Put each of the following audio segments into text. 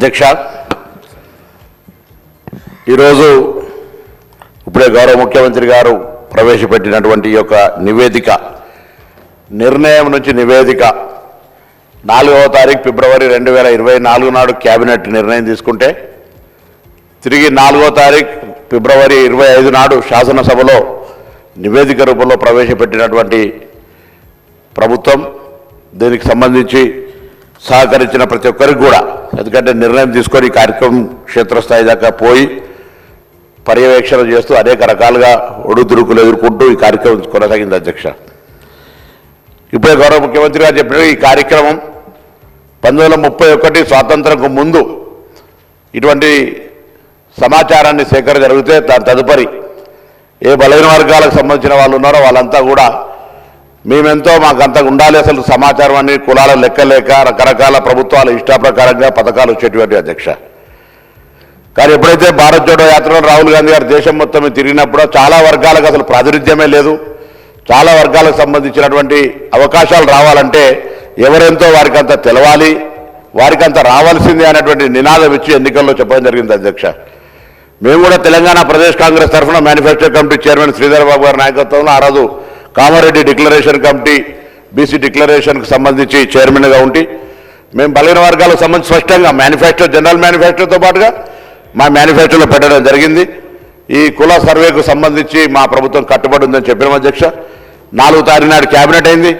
అధ్యక్ష, ఈరోజు ఇప్పుడే గౌరవ ముఖ్యమంత్రి గారు ప్రవేశపెట్టినటువంటి ఈ యొక్క నివేదిక, నిర్ణయం నుంచి నివేదిక 4వ తారీఖు ఫిబ్రవరి 2024 నాడు కేబినెట్ నిర్ణయం తీసుకుంటే, తిరిగి 4వ తారీఖు ఫిబ్రవరి 25 నాడు శాసనసభలో నివేదిక రూపంలో ప్రవేశపెట్టినటువంటి ప్రభుత్వం దీనికి సంబంధించి సహకరించిన ప్రతి ఒక్కరికి కూడా, ఎందుకంటే నిర్ణయం తీసుకొని కార్యక్రమం క్షేత్రస్థాయి దాకా పోయి పర్యవేక్షణ చేస్తూ అనేక రకాలుగా ఒడుదుడుకులు ఎదుర్కొంటూ ఈ కార్యక్రమం కొనసాగింది. అధ్యక్ష, ఇప్పుడే గౌరవ ముఖ్యమంత్రి గారు చెప్పిన ఈ కార్యక్రమం 1931 స్వాతంత్రంకు ముందు ఇటువంటి సమాచారాన్ని సేకరణ జరిగితే దాని తదుపరి ఏ బలహీన వర్గాలకు సంబంధించిన వాళ్ళు ఉన్నారో వాళ్ళంతా కూడా మేమెంతో మాకంత ఉండాలి, అసలు సమాచారం అన్ని కులాల లెక్కలేక రకరకాల ప్రభుత్వాల ఇష్టాప్రకారంగా పథకాలు వచ్చేటువంటి. అధ్యక్ష, కానీ ఎప్పుడైతే భారత్ జోడో యాత్రలో రాహుల్ గాంధీ గారు దేశం మొత్తం తిరిగినప్పుడు చాలా వర్గాలకు అసలు ప్రాతినిధ్యమే లేదు, చాలా వర్గాలకు సంబంధించినటువంటి అవకాశాలు రావాలంటే ఎవరెంతో వారికి అంత తెలవాలి, వారికి అంత రావాల్సిందే అనేటువంటి నినాదం ఇచ్చి ఎన్నికల్లో చెప్పడం జరిగింది. అధ్యక్ష, మేము కూడా తెలంగాణ ప్రదేశ్ కాంగ్రెస్ తరఫున manifesto committee chairman Sridhar Babu గారి నాయకత్వంలో ఆ రోజు కామారెడ్డి డిక్లరేషన్ కమిటీ బీసీ డిక్లరేషన్కి సంబంధించి చైర్మన్గా ఉండి మేము బలహీన వర్గాలకు సంబంధించి స్పష్టంగా మేనిఫెస్టో, జనరల్ మేనిఫెస్టోతో పాటుగా మా మేనిఫెస్టోలో పెట్టడం జరిగింది. ఈ కుల సర్వేకు సంబంధించి మా ప్రభుత్వం కట్టుబడి ఉందని చెప్పిన. అధ్యక్ష, 4వ తారీఖు నాడు క్యాబినెట్ అయింది,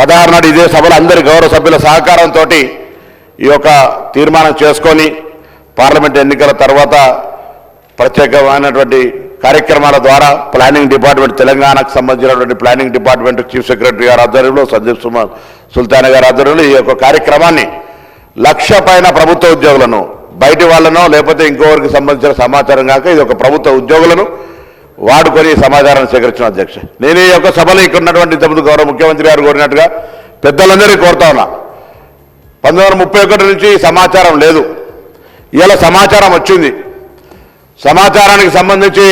16 నాడు ఇదే సభలో అందరి గౌరవ సభ్యుల సహకారంతో ఈ యొక్క తీర్మానం చేసుకొని పార్లమెంట్ ఎన్నికల తర్వాత ప్రత్యేకమైనటువంటి కార్యక్రమాల ద్వారా ప్లానింగ్ డిపార్ట్మెంట్, తెలంగాణకు సంబంధించినటువంటి ప్లానింగ్ డిపార్ట్మెంట్ చీఫ్ సెక్రటరీ గారి ఆధ్వర్యంలో, సందీప్ సుల్తాన్ గారి ఆధ్వర్యంలో ఈ యొక్క కార్యక్రమాన్ని 1,00,000 పైన ప్రభుత్వ ఉద్యోగులను, బయటి వాళ్ళనో లేకపోతే ఇంకోవరికి సంబంధించిన సమాచారం కాక ఇది ఒక ప్రభుత్వ ఉద్యోగులను వాడుకొని సమాచారాన్ని సేకరించిన. అధ్యక్ష, నేను ఈ యొక్క సభలో ఇక్కడ ఉన్నటువంటి ఇంతకుముందు గౌరవ ముఖ్యమంత్రి గారు కోరినట్టుగా పెద్దలందరికీ కోరుతా ఉన్నా, 1931 నుంచి సమాచారం లేదు, ఇలా సమాచారం వచ్చింది. సమాచారానికి సంబంధించి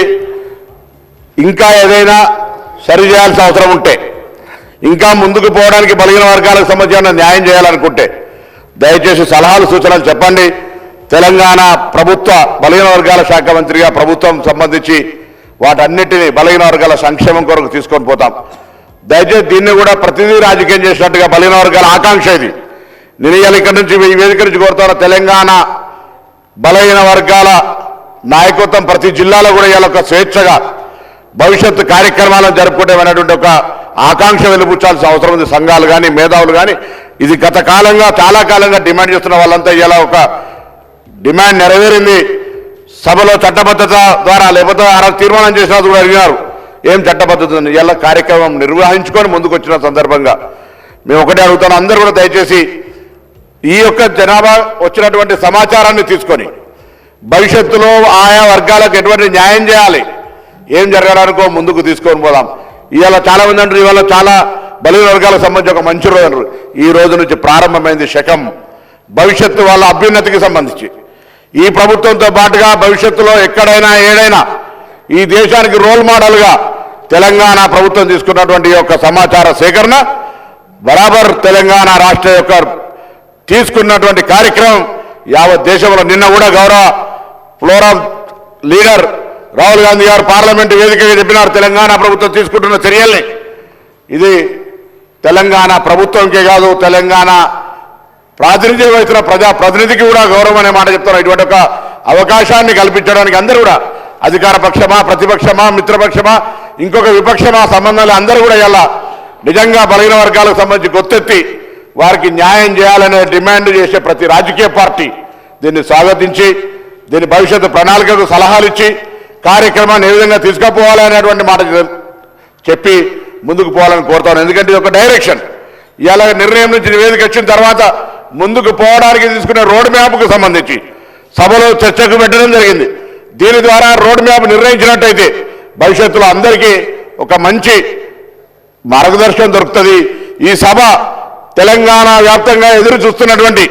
ఇంకా ఏదైనా సరి చేయాల్సిన అవసరం ఉంటే, ఇంకా ముందుకు పోవడానికి బలహీన వర్గాలకు సంబంధించిన న్యాయం చేయాలనుకుంటే దయచేసి సలహాలు సూచనలు చెప్పండి. తెలంగాణ ప్రభుత్వ బలహీన వర్గాల శాఖ మంత్రిగా ప్రభుత్వం సంబంధించి వాటన్నిటినీ బలహీన వర్గాల సంక్షేమం కొరకు తీసుకొని పోతాం. దయచేసి దీన్ని కూడా ప్రతిదీ రాజకీయం చేసినట్టుగా బలహీన వర్గాల ఆకాంక్ష ఇది. నేను ఇవాళ ఇక్కడి నుంచి ఈ వేదిక నుంచి కోరుతాను, తెలంగాణ బలహీన వర్గాల నాయకత్వం ప్రతి జిల్లాలో కూడా ఇవాళ ఒక స్వేచ్ఛగా భవిష్యత్తు కార్యక్రమాలను జరుపుకుంటామనేటువంటి ఒక ఆకాంక్ష వెలుపుచ్చాల్సిన అవసరం ఉంది. సంఘాలు కానీ మేధావులు కానీ ఇది గత కాలంగా చాలా కాలంగా డిమాండ్ చేస్తున్న వాళ్ళంతా ఇలా ఒక డిమాండ్ నెరవేరింది. సభలో చట్టబద్ధత ద్వారా లేకపోతే ఆ తీర్మానం చేసిన కూడా అడిగినారు, ఏం చట్టబద్ధత ఇలా కార్యక్రమం నిర్వహించుకొని ముందుకు వచ్చిన సందర్భంగా మేము ఒకటే అడుగుతాను, అందరూ కూడా దయచేసి ఈ యొక్క జనాభా వచ్చినటువంటి సమాచారాన్ని తీసుకొని భవిష్యత్తులో ఆయా వర్గాలకు ఎటువంటి న్యాయం చేయాలి, ఏం జరగడానికో ముందుకు తీసుకొని పోదాం. ఇవాళ చాలా మంది అంటారు, ఇవాళ చాలా బలహీన వర్గాలకు సంబంధించి ఒక మంచి రోజు అంటారు. ఈ రోజు నుంచి ప్రారంభమైంది శకం భవిష్యత్తు వాళ్ళ అభ్యున్నతికి సంబంధించి. ఈ ప్రభుత్వంతో పాటుగా భవిష్యత్తులో ఎక్కడైనా ఏడైనా ఈ దేశానికి రోల్ మోడల్గా తెలంగాణ ప్రభుత్వం తీసుకున్నటువంటి యొక్క సమాచార సేకరణ బరాబర్ తెలంగాణ రాష్ట్ర యొక్క తీసుకున్నటువంటి కార్యక్రమం యావత్ దేశంలో. నిన్న కూడా గౌరవ ఫ్లోరం లీడర్ రాహుల్ గాంధీ గారు పార్లమెంటు వేదికగా చెప్పినారు, తెలంగాణ ప్రభుత్వం తీసుకుంటున్న చర్యల్ని ఇది తెలంగాణ ప్రభుత్వంకే కాదు, తెలంగాణ ప్రాతినిధ్యం వహిస్తున్న ప్రజాప్రతినిధికి కూడా గౌరవం అనే మాట చెప్తున్నారు. ఇటువంటి ఒక అవకాశాన్ని కల్పించడానికి అందరూ కూడా అధికార పక్షమా, ప్రతిపక్షమా, మిత్రపక్షమా, ఇంకొక విపక్షమా సంబంధాలు అందరూ కూడా ఇలా నిజంగా బలహీన వర్గాలకు సంబంధించి గొత్తెత్తి వారికి న్యాయం చేయాలనే డిమాండ్ చేసే ప్రతి రాజకీయ పార్టీ దీన్ని స్వాగతించి దీని భవిష్యత్తు ప్రణాళికకు సలహాలు ఇచ్చి కార్యక్రమాన్ని ఏ విధంగా తీసుకుపోవాలి అనేటువంటి మాట చెప్పి ముందుకు పోవాలని కోరుతాను. ఎందుకంటే ఇది ఒక డైరెక్షన్. ఇలా నిర్ణయం నుంచి నివేదిక వచ్చిన తర్వాత ముందుకు పోవడానికి తీసుకునే రోడ్ మ్యాప్కు సంబంధించి సభలో చర్చకు పెట్టడం జరిగింది. దీని ద్వారా రోడ్ మ్యాప్ నిర్ణయించినట్టయితే భవిష్యత్తులో అందరికీ ఒక మంచి మార్గదర్శనం దొరుకుతుంది. ఈ సభ తెలంగాణ వ్యాప్తంగా ఎదురు చూస్తున్నటువంటి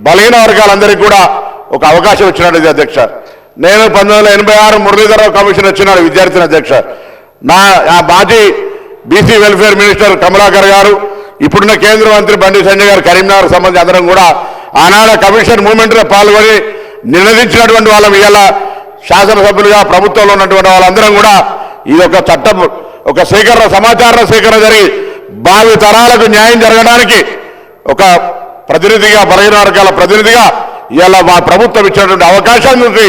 బలహీన వర్గాలందరికీ కూడా ఒక అవకాశం ఇచ్చినట్టు. అధ్యక్ష, నేను 1986 మురళీధరరావు కమిషన్ వచ్చినాడు విద్యార్థిని. అధ్యక్ష, నా మాజీ బీసీ వెల్ఫేర్ మినిస్టర్ కమలాకర్ గారు, ఇప్పుడున్న కేంద్ర మంత్రి బండి సంజయ్ గారు కరీంనగర్ సంబంధించి అందరం కూడా ఆనాడు కమిషన్ మూవ్మెంట్లో పాల్గొని నినదించినటువంటి వాళ్ళం ఇవాళ శాసనసభ్యులుగా ప్రభుత్వంలో ఉన్నటువంటి వాళ్ళందరం కూడా ఇది ఒక చట్టం, ఒక సేకరణ, సమాచార సేకరణ జరిగి భావి తరాలకు న్యాయం జరగడానికి ఒక ప్రతినిధిగా, బలహీన వర్గాల ప్రతినిధిగా ఇవాళ మా ప్రభుత్వం ఇచ్చినటువంటి అవకాశాన్ని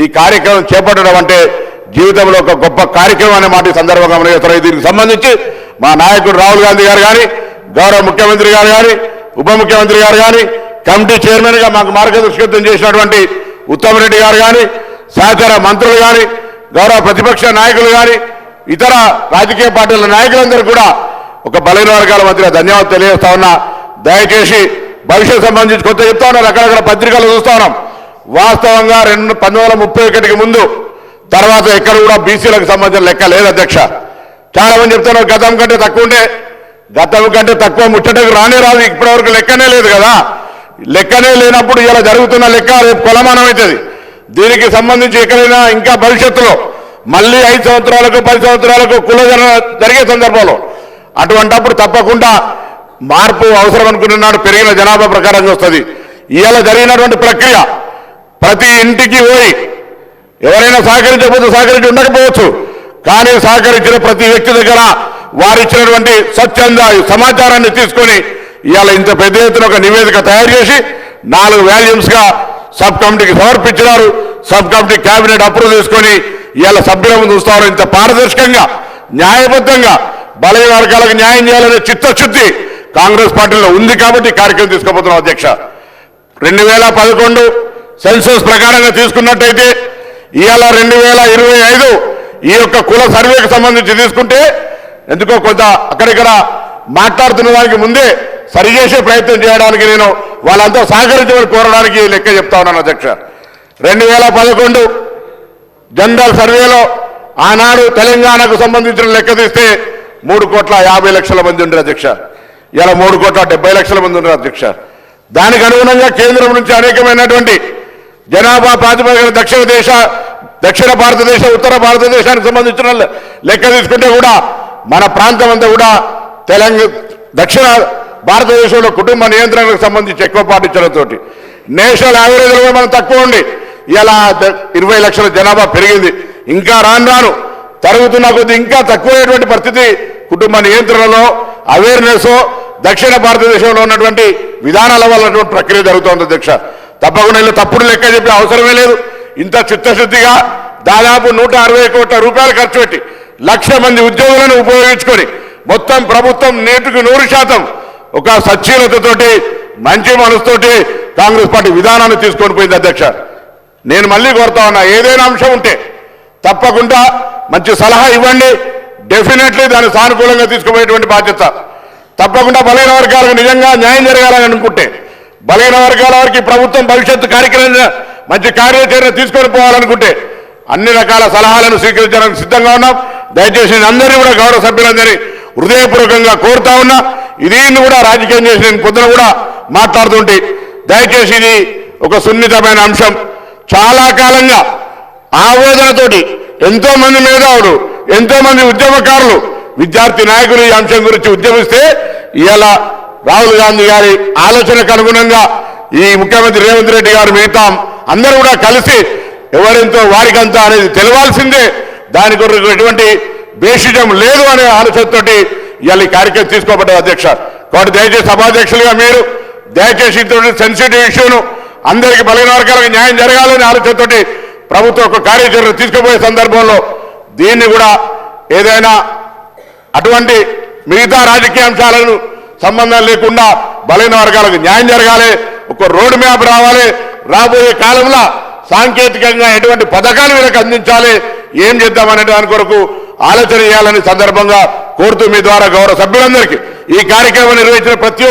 ఈ కార్యక్రమం చేపట్టడం అంటే జీవితంలో ఒక గొప్ప కార్యక్రమం అనే మాట సందర్భంగా మనం దీనికి సంబంధించి మా నాయకుడు రాహుల్ గాంధీ గారు కానీ, గౌరవ ముఖ్యమంత్రి గారు కానీ, ఉప ముఖ్యమంత్రి గారు కానీ, కమిటీ చైర్మన్గా మాకు మార్గదర్శకత్వం చేసినటువంటి ఉత్తమ్ రెడ్డి గారు కానీ, సహచర మంత్రులు కానీ, గౌరవ ప్రతిపక్ష నాయకులు కానీ, ఇతర రాజకీయ పార్టీల నాయకులందరూ కూడా ఒక బలహీన వర్గాల మధ్య ధన్యవాదాలు తెలియజేస్తా ఉన్నా. దయచేసి భవిష్యత్ సంబంధించి కొత్త చెప్తా ఉన్నారు, అక్కడక్కడ పత్రికలు చూస్తా ఉన్నాం. వాస్తవంగా 1931 ముందు తర్వాత ఎక్కడ కూడా బీసీలకు సంబంధించిన లెక్క లేదు అధ్యక్ష. చాలా మంది చెప్తున్నారు గతం కంటే తక్కువ ఉంటే, గతం కంటే తక్కువ ముచ్చటకు రానే రాదు, ఇప్పటివరకు లెక్కనే లేదు కదా. లెక్కనే లేనప్పుడు ఇలా జరుగుతున్న లెక్క రేపు కొలమానం అవుతుంది. దీనికి సంబంధించి ఎక్కడైనా ఇంకా భవిష్యత్తులో మళ్ళీ 5 సంవత్సరాలకు 10 సంవత్సరాలకు కులగణన జరిగే సందర్భంలో అటువంటప్పుడు తప్పకుండా మార్పు అవసరం అనుకున్నాడు. పెరిగిన జనాభా ప్రకారంగా వస్తుంది. ఇవాళ జరిగినటువంటి ప్రక్రియ ప్రతి ఇంటికి పోయి ఎవరైనా సహకరించకపోతే సహకరించి ఉండకపోవచ్చు, కానీ సహకరించిన ప్రతి వ్యక్తి దగ్గర వారిచ్చినటువంటి స్వచ్ఛంద సమాచారాన్ని తీసుకొని ఇవాళ ఇంత పెద్ద ఎత్తున ఒక నివేదిక తయారు చేసి 4 వాల్యూమ్స్గా సబ్ కమిటీకి సమర్పించినారు. సబ్ కమిటీ కేబినెట్ అప్రూవ్ చేసుకొని ఇవాళ సభ్యుల ముందు చూస్తారు. ఇంత పారదర్శకంగా, న్యాయబద్ధంగా బలహీన వర్గాలకు న్యాయం చేయాలనే చిత్తశుద్ధి కాంగ్రెస్ పార్టీలో ఉంది కాబట్టి కార్యక్రమం తీసుకోబోతున్నాం అధ్యక్ష. 2011 సెన్సస్ ప్రకారంగా తీసుకున్నట్టయితే ఇవాళ 2025 ఈ యొక్క కుల సర్వేకి సంబంధించి తీసుకుంటే ఎందుకో కొంత అక్కడిక్కడ మాట్లాడుతున్న దానికి ముందే సరిచేసే ప్రయత్నం చేయడానికి నేను వాళ్ళంతా సహకరించమని కోరడానికి లెక్క చెప్తా ఉన్నాను అధ్యక్ష. 2011 జనరల్ సర్వేలో ఆనాడు తెలంగాణకు సంబంధించిన లెక్క తీస్తే 3,50,00,000 మంది ఉండరు అధ్యక్ష. ఇలా 3,70,00,000 మంది ఉండరు అధ్యక్ష. దానికి అనుగుణంగా కేంద్రం నుంచి అనేకమైనటువంటి జనాభా ప్రాతిపదికన దక్షిణ భారతదేశ, ఉత్తర భారతదేశానికి సంబంధించిన లెక్క తీసుకుంటే కూడా మన ప్రాంతం అంతా కూడా దక్షిణ భారతదేశంలో కుటుంబ నియంత్రణకు సంబంధించి ఎక్కువ పాటించడంతో నేషనల్ యావరేజ్లో మనం తక్కువ ఉండి ఇలా 20 లక్షల జనాభా పెరిగింది. ఇంకా రాను తరుగుతున్న కొద్ది ఇంకా తక్కువైనటువంటి పరిస్థితి కుటుంబ నియంత్రణలో అవేర్నెస్ దక్షిణ భారతదేశంలో ఉన్నటువంటి విధానాల వల్ల ప్రక్రియ జరుగుతోంది అధ్యక్ష. తప్పకుండా ఇలా తప్పుడు లెక్క చెప్పే అవసరమే లేదు. ఇంత చిత్తశుద్ధిగా దాదాపు 160 కోట్ల రూపాయలు ఖర్చు పెట్టి 1,00,000 మంది ఉద్యోగులను ఉపయోగించుకొని మొత్తం ప్రభుత్వం నేటికి 100% ఒక సచ్చీలతతోటి మంచి మనసుతోటి కాంగ్రెస్ పార్టీ విధానాన్ని తీసుకొని పోయింది అధ్యక్ష. నేను మళ్ళీ కోరుతా ఉన్నా, ఏదైనా అంశం ఉంటే తప్పకుండా మంచి సలహా ఇవ్వండి. డెఫినెట్లీ దాన్ని సానుకూలంగా తీసుకుపోయేటువంటి బాధ్యత తప్పకుండా బలహీన వర్గాలకు నిజంగా న్యాయం జరగాలని అనుకుంటే, బలహీన వర్గాల వారికి ప్రభుత్వం భవిష్యత్తు కార్యక్రమం మంచి కార్యాచరణ తీసుకొని పోవాలనుకుంటే అన్ని రకాల సలహాలను స్వీకరించడానికి సిద్ధంగా ఉన్నాం. దయచేసి అందరినీ కూడా గౌరవ సభ్యులందరినీ హృదయపూర్వకంగా కోరుతా ఉన్నా. దీన్ని కూడా రాజకీయం చేసి నేను పొద్దున కూడా మాట్లాడుతుంటే దయచేసి ఇది ఒక సున్నితమైన అంశం. చాలా కాలంగా ఆవేదనతోటి ఎంతో మంది మేధావులు, ఎంతో మంది ఉద్యమకారులు, విద్యార్థి నాయకులు ఈ అంశం గురించి ఉద్యమిస్తే ఇవాళ రాహుల్ గాంధీ గారి ఆలోచనకు అనుగుణంగా ఈ ముఖ్యమంత్రి రేవంత్ రెడ్డి గారు మిగతా అందరూ కూడా కలిసి ఎవరెంతో వారికంతా అనేది తెలవాల్సిందే, దాని కొరకు ఎటువంటి బేషిజం లేదు అనే ఆలోచనతోటి ఇవాళ ఈ కార్యక్రమం తీసుకోబడ్డది అధ్యక్ష. కాబట్టి దయచేసి సభాధ్యక్షులుగా మీరు దయచేసి ఇంతటి సెన్సిటివ్ ఇష్యూను అందరికీ బలహీన వర్గాలకు న్యాయం జరగాలనే ఆలోచనతోటి ప్రభుత్వం ఒక కార్యాచరణ తీసుకుపోయే సందర్భంలో దీన్ని కూడా ఏదైనా అటువంటి మిగతా రాజకీయ అంశాలను సంబంధం లేకుండా బలహీన వర్గాలకు న్యాయం జరగాలి, ఒక రోడ్ మ్యాప్ రావాలి, రాబోయే కాలంలో సాంకేతికంగా ఎటువంటి పథకాలు వీళ్ళకి అందించాలి, ఏం చేద్దామనే దాని కొరకు ఆలోచన చేయాలని సందర్భంగా కోరుతూ మీ ద్వారా గౌరవ సభ్యులందరికీ ఈ కార్యక్రమం నిర్వహించిన ప్రతి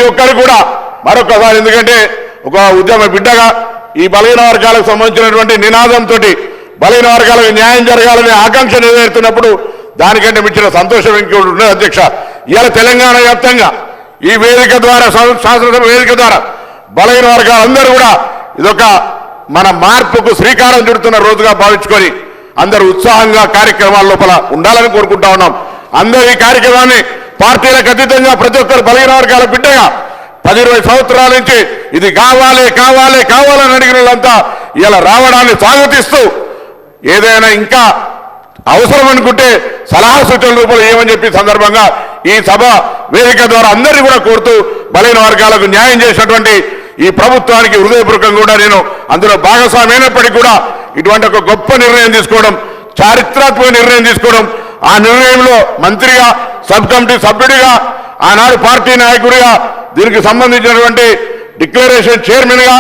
ఒక్కరికి కూడా మరొకసారి, ఎందుకంటే ఒక ఉద్యమ బిడ్డగా ఈ బలహీన వర్గాలకు సంబంధించినటువంటి నినాదంతో బలహీన వర్గాలకు న్యాయం జరగాలనే ఆకాంక్ష నెరవేరుతున్నప్పుడు దానికంటే మించిన సంతోషం ఇంకోటి ఉన్నది అధ్యక్ష. ఇవాళ తెలంగాణ వ్యాప్తంగా ఈ వేదిక ద్వారా, శాసనసభ వేదిక ద్వారా బలహీన వర్గాలందరూ కూడా ఇదొక మన మార్పుకు శ్రీకారం చుడుతున్న రోజుగా భావించుకొని అందరూ ఉత్సాహంగా కార్యక్రమాల లోపల ఉండాలని కోరుకుంటా ఉన్నాం. అందరూ ఈ కార్యక్రమాన్ని పార్టీలకు అతీతంగా ప్రతి ఒక్కరు బలహీన వర్గాల బిడ్డగా 10-20 సంవత్సరాల నుంచి ఇది కావాలి కావాలి కావాలని అడిగిన వాళ్ళంతా ఇలా రావడాన్ని స్వాగతిస్తూ ఏదైనా ఇంకా అవసరం అనుకుంటే సలహా సూచనల రూపంలో ఏమని చెప్పి సందర్భంగా ఈ సభ వేదిక ద్వారా అందరినీ కూడా కోరుతూ బలైన వర్గాలకు న్యాయం చేసినటువంటి ఈ ప్రభుత్వానికి హృదయపూర్వకంగా కూడా నేను అందులో భాగస్వామి అయినప్పటికీ కూడా ఇటువంటి ఒక గొప్ప నిర్ణయం తీసుకోవడం, చారిత్రాత్మక నిర్ణయం తీసుకోవడం, ఆ నిర్ణయంలో మంత్రిగా, సబ్ కమిటీ సభ్యుడిగా, ఆనాడు పార్టీ నాయకుడిగా, దీనికి సంబంధించినటువంటి డిక్లరేషన్ చైర్మన్ గా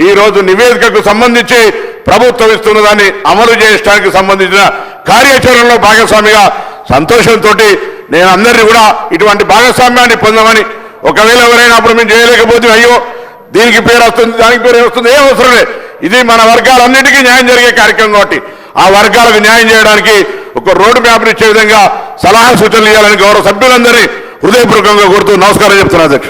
ఈ రోజు నివేదికకు సంబంధించి ప్రభుత్వం ఇస్తున్న దాన్ని అమలు చేయడానికి సంబంధించిన కార్యాచరణలో భాగస్వామిగా సంతోషంతో నేను అందరినీ కూడా ఇటువంటి భాగస్వామ్యాన్ని పొందమని, ఒకవేళ ఎవరైనా అప్పుడు మేము చేయలేకపోతే అయ్యో దీనికి పేరు వస్తుంది దానికి పేరు వస్తుంది ఏం అవసరం లేదు, ఇది మన వర్గాలన్నిటికీ న్యాయం జరిగే కార్యక్రమం కాబట్టి ఆ వర్గాలకు న్యాయం చేయడానికి ఒక రోడ్ మ్యాప్ని ఇచ్చే విధంగా సలహా సూచనలు ఇవ్వాలని గౌరవ సభ్యులందరినీ హృదయపూర్వకంగా కోరుతూ నమస్కారం చెప్తున్నా అధ్యక్షుడు.